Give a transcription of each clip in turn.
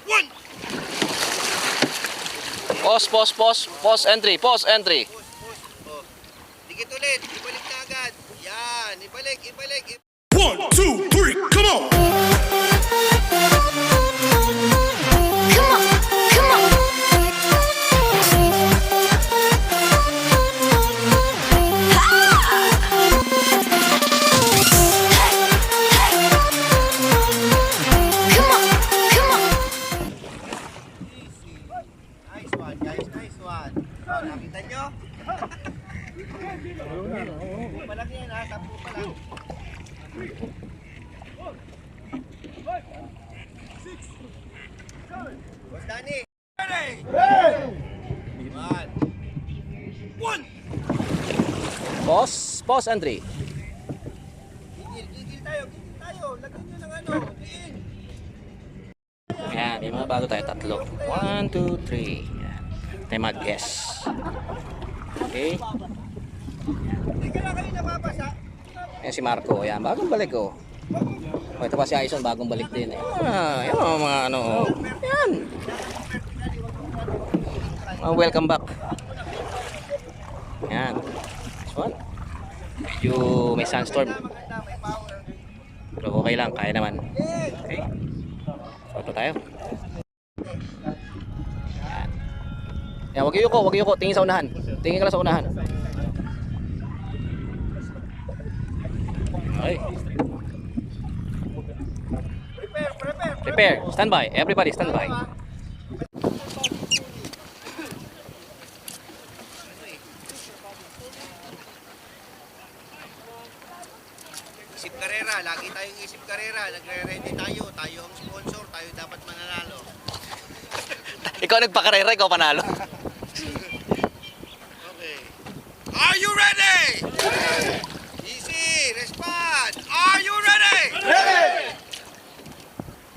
One. Pause entry. Pause. Oh. Dikit ulit. Ibalik na agad. Yan. Ibalik. 1, 2, 3, come on! Nice one, guys. Nice one. Oh, nakita nyo? Malaki yan ha. 10 pa lang. Boss Danny. Ready? One. Pause entry. Gigil tayo. Lagyan nyo ng ano. Diin. Ayan, may mga bago tayo, 3. 1, 2, 3. Ayan. Tayo mag-guess. Okay. Hindi ka lang kayo napapasa. Ayan si Marco. Ayan, bagong balik oh. Oh, ito pa si Aison, bagong balik din eh. Yan o, mga ano. Ayan. Welcome back. Ayan. This one. Medyo may sandstorm. Pero okay lang, kaya naman. Okay. Photo tayo. Ayan. Ayan, wag yuko. Tingin sa unahan. Tingin ka lang sa unahan. Okay. Prepare. Stand by. Everybody stand by. Isip karera. Lagi tayong isip karera. Nagre-ready tayo. Tayo ang sponsor. Tayo dapat mananalo. Ikaw nagpakarera, ikaw panalo. Okay. Are you ready? Easy. Respond. Are you ready?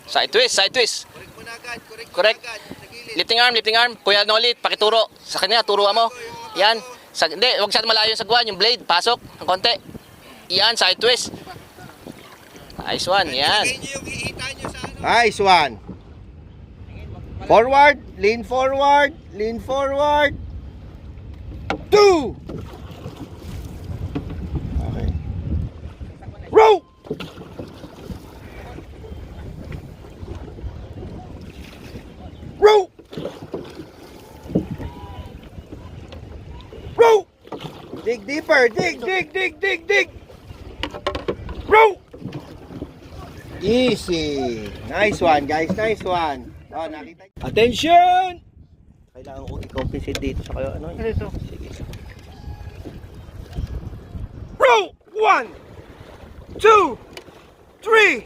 Side twist. Correct mo na agad. Correct. Sa gilid. Lifting arm. Kuya Nolit, pakituro. Sa kanya, turuan mo. Yan. Hindi, huwag siya malayo sa guwan. Yung blade, pasok. Ang konti. Yan, side twist. Nice one, yan. Lagay nyo yung ihita nyo sa ano. Nice one. Forward, lean forward. 2. Okay. Row. Dig deeper. Dig. Row. Easy. Nice one, guys. Nice one. Oh, nakita. Attention! Kailangan ko i-compensate dito sa kayo. Ano yun? Ito. Sige. Row! 1, 2, 3,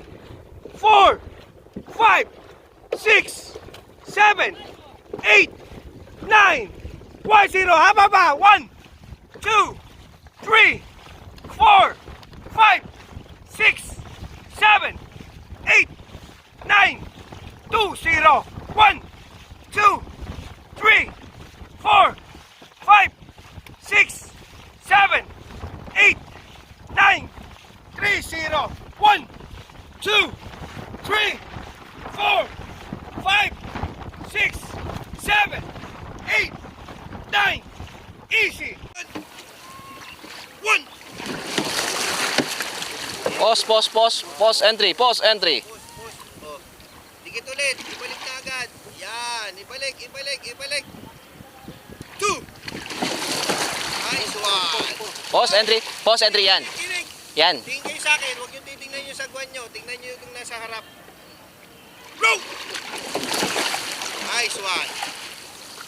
4, 5, 6, 7, 8, 9, 1-0. Haba ba? 1, 2, 3, 4, 5, 6, 7, 8, 9, 2-0. 1, 2, 3, 4, 5, 6, 7, 8, 9, 3-0. 1, 2, 3, 4, 5, 6, 7, 8, 9. Easy. One. Pause entry. Pause. Oh. Dikit ulit. Ibalik na agad. Yan. Ibalik. 2. Nice one. Pause entry yan. Kinig. Yan. Tingin kayo sa akin. Huwag yung titingnan nyo sa guwan nyo. Tingnan nyo yung nasa harap. Row. Nice one.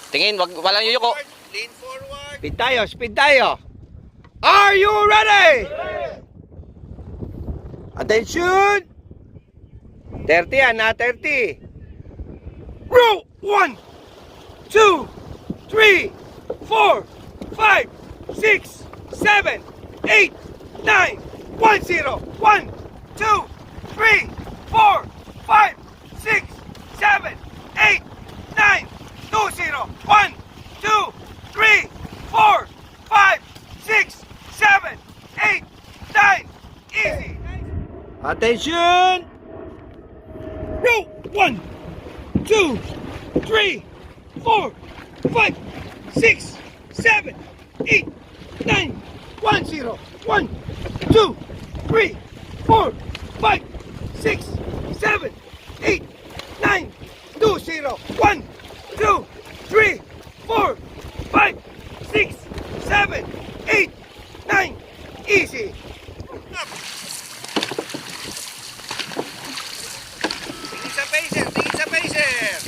Tingin, walang yuyuko. Lean forward. Speed tayo. Are you ready? Attention! 30 yan na, 30. Row! 1, 2, 3, 4, 5, 6, 7, 8, 9, 1-0. 1, 2, 3, 4, 5, 6, 7, 8, 9, 2-0. 1, 2, 3, 4, 5, 6, 7, 8, 9. Easy. Attention! Row! Go! 1, 2, 3, 4, 5, 6, 7, 8, 9, 1, 0. 1, 2, 3, 4, 5, 6, 7, 8, 9, 2, 0. 1, 2, 3, 4, 5, 6, 7, 8, 9. Easy. Tingin sa pacer, tingin sa pacer.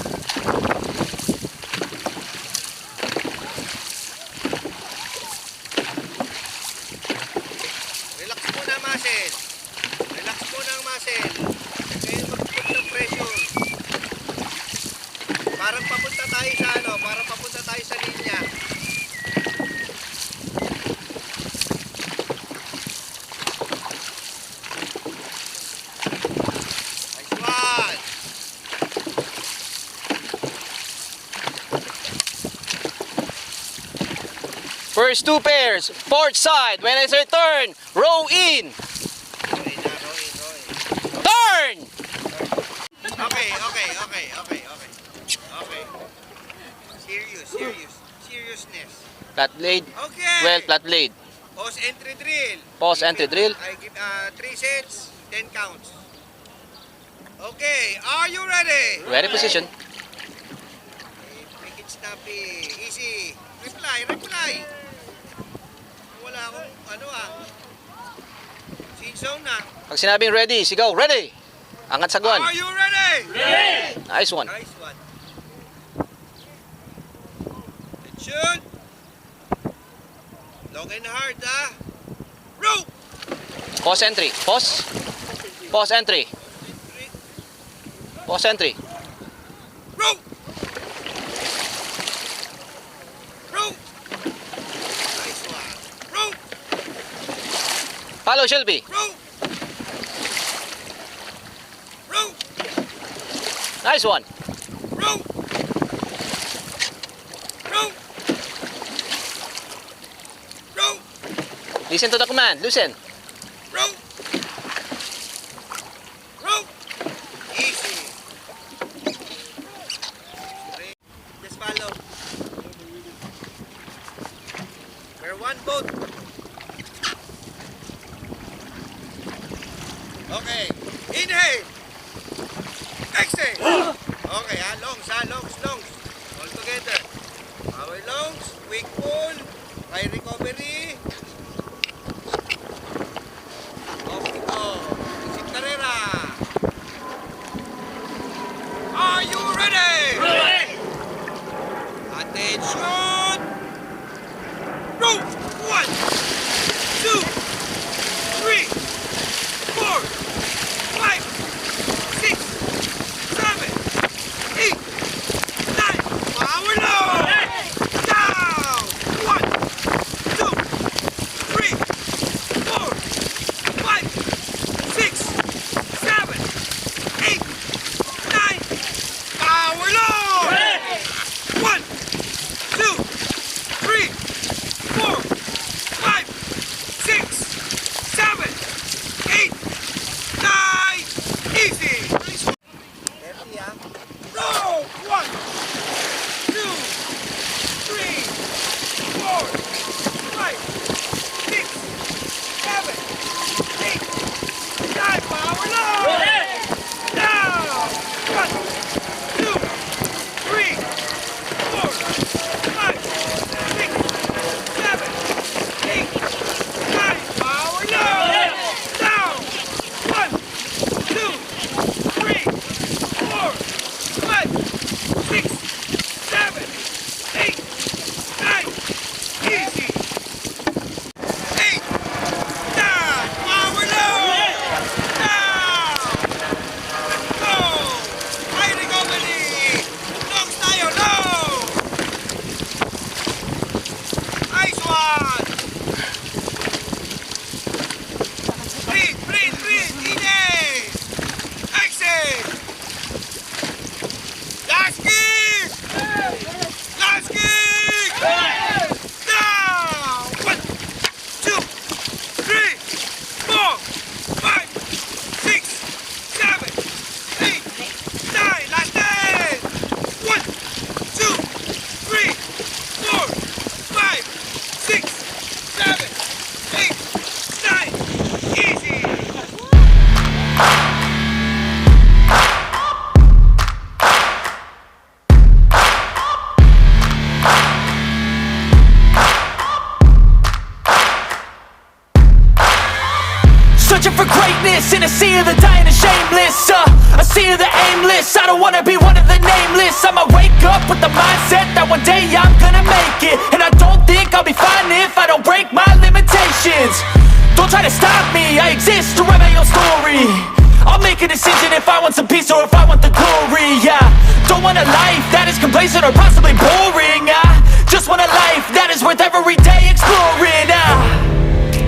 Relax muna, muscle. Relax muna ang muscle. Kaya mag-put ng pressure. Parang papunta tayo sa parang papunta tayo sa linya. Nice one. First two pairs, port side. When I say turn, row in. Okay na, Roy. Turn! Okay. Seriousness. Flat blade, Okay. 12 flat blade. Pause entry drill. Pause entry drill. I give 3 sets, 10 counts. Okay, are you ready? Ready position. Make it snappy. Easy. Reply. Wala akong Seed zone na. Pag sinabing ready, sigaw, ready! Angat sa guwan. Are you ready? Nice one. Nice one. Attention. Long and hard, Row. Pause entry. Pause. Pause entry. Pause entry. Row. Nice one. Row. Follow Shelby. Row. Nice one. Row. Listen to the command. Listen. Row. Easy. Just follow. We're one boat. Okay. Inhale. Exhale. Okay, longs. All together. Power longs. Quick pull. High recovery. Off we go. Isip karera. Are you ready? Ready. Attention. Go. 1, 2, 3, 4, 5, 6, 7, 8, 9. Power low. Down. 1, 2, 3, 4, 5, 6, 7, 8, 9. Power low. 1, 2, aimless. I don't wanna be one of the nameless. I'ma wake up with the mindset that one day I'm gonna make it. And I don't think I'll be fine if I don't break my limitations. Don't try to stop me, I exist to write my own story. I'll make a decision if I want some peace or if I want the glory. Yeah, don't want a life that is complacent or possibly boring. I just want a life that is worth every day exploring.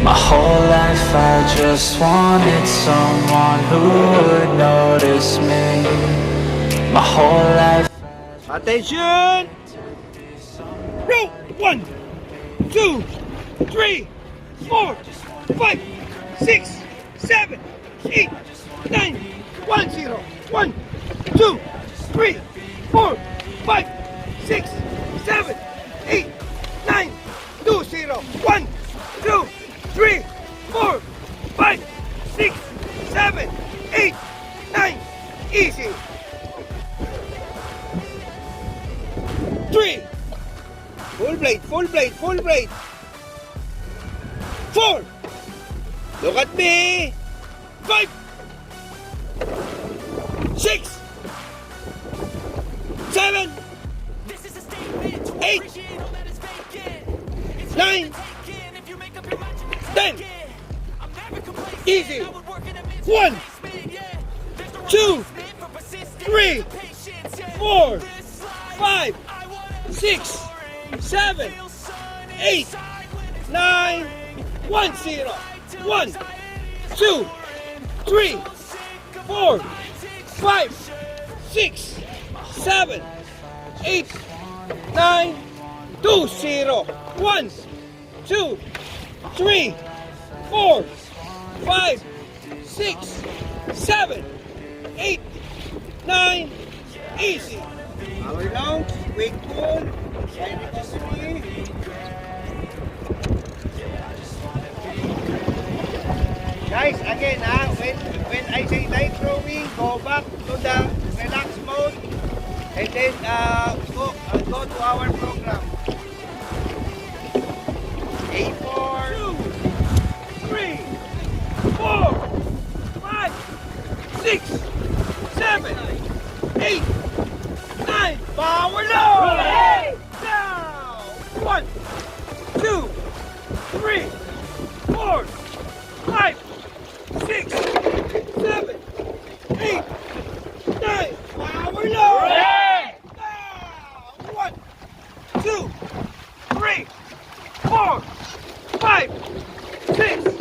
My whole life I just wanted someone who would notice me. My whole life. Attention! Roll! 1, 2, 3, 4, 5, 6, 7, 8, 9, 1, 0. 1, 2, 3, 4, 5, 6, 7, 8, 9, 2, 0. 1, 2, 3, 4, 5, 6, 7, 8, 9. Easy. 3. Full blade, full blade, full blade. 4. Look at me. 5, 6, 7, 8, 9, 10. Easy. 1, 2, 3, 4, 5, 6, 7, 8, 9, 1, 0. 1, 2, 3, 4, 5, 6, 7, 8, 9, 2, 0. 1, 2, 3, 4, 5, 6, 7, 8, 9. Easy. Power lunge, quick pull, side recovery. Guys, again when I say light throwing, go back to the relax mode and then go to our program. A4, 2, 3, 4, 5, 6, 7, 8, 9. Power low. Down. 1, 2, 3, 4, 5, 6, 7, 8, 9. Power low. Down. 1, 2, 3, 4, 5, 6,